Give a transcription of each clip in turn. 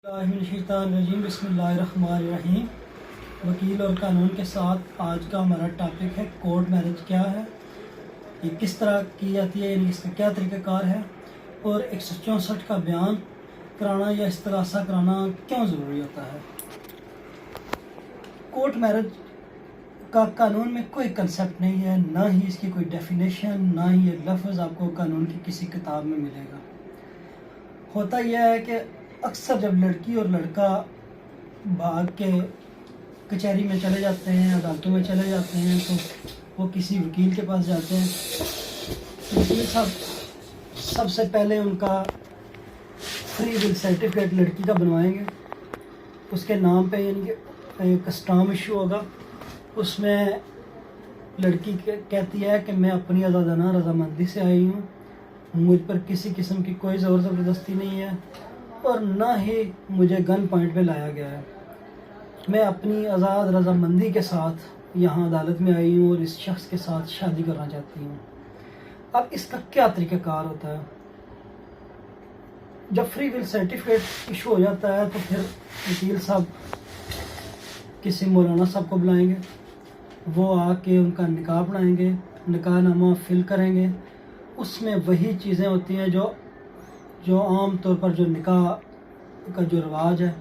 रजीम बिस्मिल्लाहिर्रहमानिर्रहीम। वकील और कानून के साथ आज का हमारा टॉपिक है कोर्ट मैरिज क्या है, ये किस तरह की जाती है, यानी इसका क्या तरीक़ाकार है और 164 का बयान कराना या इस्तग़ासा कराना क्यों ज़रूरी होता है। कोर्ट मैरिज का कानून में कोई कंसेप्ट नहीं है, ना ही इसकी कोई डेफिनेशन, ना ही ये लफ्ज़ आपको कानून की किसी किताब में मिलेगा। होता यह है कि अक्सर जब लड़की और लड़का भाग के कचहरी में चले जाते हैं, अदालतों में चले जाते हैं, तो वो किसी वकील के पास जाते हैं। वकील साहब सबसे पहले उनका फ्री विल सर्टिफिकेट लड़की का बनवाएंगे, उसके नाम पे यानी कि एक स्टाम्प इशू होगा। उसमें लड़की कहती है कि मैं अपनी आज़ादाना रजामंदी से आई हूँ, मुझ पर किसी किस्म की कोई ज़ोर ज़बरदस्ती नहीं है और ना ही मुझे गन पॉइंट पे लाया गया है। मैं अपनी आज़ाद रजामंदी के साथ यहाँ अदालत में आई हूँ और इस शख्स के साथ शादी करना चाहती हूँ। अब इसका क्या तरीक़ाकार होता है? जब फ्री विल सर्टिफिकेट इशू हो जाता है तो फिर वकील साहब किसी मौलाना साहब को बुलाएंगे, वो आके उनका निकाह पढ़ाएंगे, निकाहनामा फिल करेंगे। उसमें वही चीज़ें होती हैं जो आम तौर पर जो निकाह का जो रिवाज है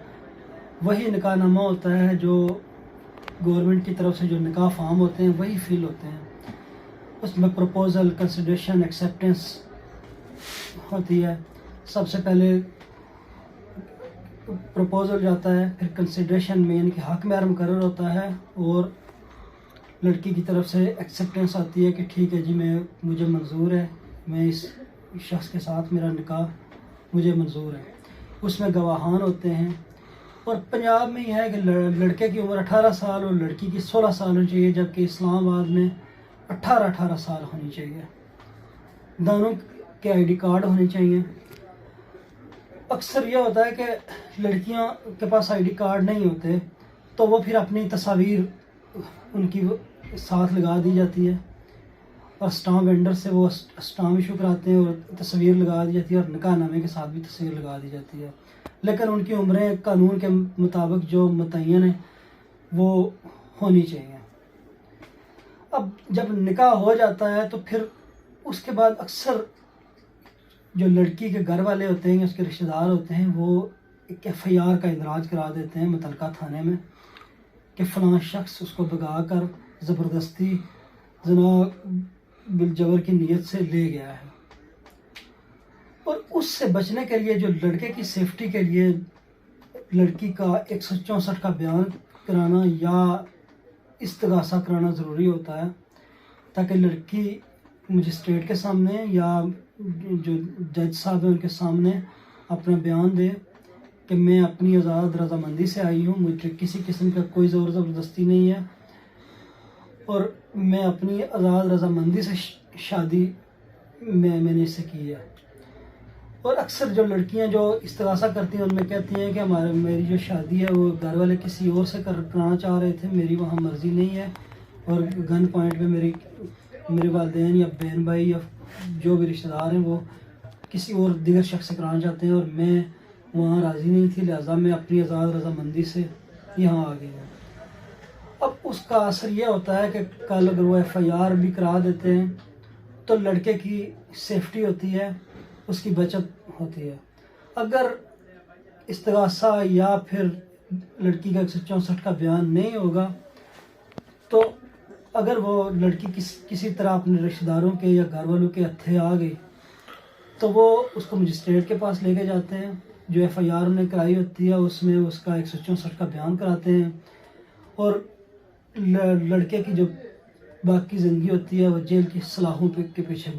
वही निकाहनामा होता है, जो गवर्नमेंट की तरफ से जो निकाह फार्म होते हैं वही फिल होते हैं। उसमें प्रपोज़ल, कंसिडरेशन, एक्सेप्टेंस होती है। सबसे पहले प्रपोज़ल जाता है, फिर कंसिडरेशन में यानी कि हक महर मुकर्रर होता है और लड़की की तरफ से एक्सेप्टेंस आती है कि ठीक है जी, मुझे मंजूर है, मैं इस शख्स के साथ मेरा निकाह मुझे मंजूर है। उसमें गवाहान होते हैं। और पंजाब में यह है कि लड़के की उम्र 18 साल और लड़की की 16 साल होनी चाहिए, जबकि इस्लामाबाद में 18 साल होनी चाहिए। दोनों के आईडी कार्ड होने चाहिए। अक्सर यह होता है कि लड़कियां के पास आईडी कार्ड नहीं होते तो वो फिर अपनी तस्वीर उनकी साथ लगा दी जाती है और स्टाम्प वेंडर से वो स्टाम्प इशू कराते हैं और तस्वीर लगा दी जाती है और निकाहनामे के साथ भी तस्वीर लगा दी जाती है। लेकिन उनकी उम्रें कानून के मुताबिक जो मुतय्यन है वो होनी चाहिए। अब जब निकाह हो जाता है तो फिर उसके बाद अक्सर जो लड़की के घर वाले होते हैं, उसके रिश्तेदार होते हैं, वो एक FIR का इंदराज करा देते हैं मुतलका थाने में कि फ़लाँ शख्स उसको भगा कर ज़बरदस्ती ज़िना बिलजबर की नीयत से ले गया है। और उससे बचने के लिए, जो लड़के की सेफ्टी के लिए, लड़की का 164 का बयान कराना या इस्तग़ासा कराना ज़रूरी होता है, ताकि लड़की मजिस्ट्रेट के सामने या जो जज साहब हैं उनके सामने अपना बयान दे कि मैं अपनी आज़ाद रजामंदी से आई हूँ, मुझे किसी किस्म का कोई ज़ोर ज़बरदस्ती नहीं है और मैं अपनी आज़ाद रजामंदी से शादी मैंने इससे की है। और अक्सर जो लड़कियां जो इस्तग़ासा करती हैं उनमें कहती हैं कि मेरी जो शादी है वो घर वाले किसी और से कराना चाह रहे थे, मेरी वहाँ मर्ज़ी नहीं है और गन पॉइंट पे मेरे वालिदैन या बहन भाई या जो भी रिश्तेदार हैं वो किसी और दीगर शख्स से कराना चाहते हैं और मैं वहाँ राज़ी नहीं थी, लिहाजा मैं अपनी आज़ाद रजामंदी से यहाँ आ गई हूँ। अब उसका असर यह होता है कि कल अगर वो FIR भी करा देते हैं तो लड़के की सेफ्टी होती है, उसकी बचत होती है। अगर इस्तग़ासा या फिर लड़की का 164 का बयान नहीं होगा तो अगर वो लड़की किसी तरह अपने रिश्तेदारों के या घर वालों के हत्थे आ गई तो वो उसको मजिस्ट्रेट के पास लेके जाते हैं। जो FIR उन्हें कराई होती है उसमें उसका 164 का बयान कराते हैं और लड़के की जो बाकी ज़िंदगी होती है वो जेल की सलाखों के पीछे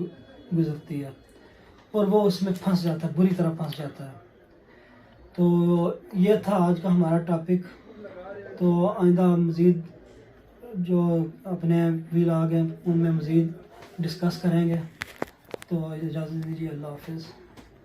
गुजरती है और वो उसमें फंस जाता है, बुरी तरह फंस जाता है। तो ये था आज का हमारा टॉपिक। तो आइंदा मज़ीद जो अपने व्लॉग हैं उनमें मज़ीद डिस्कस करेंगे। तो इजाज़त दीजिए, अल्लाह हाफ़िज़।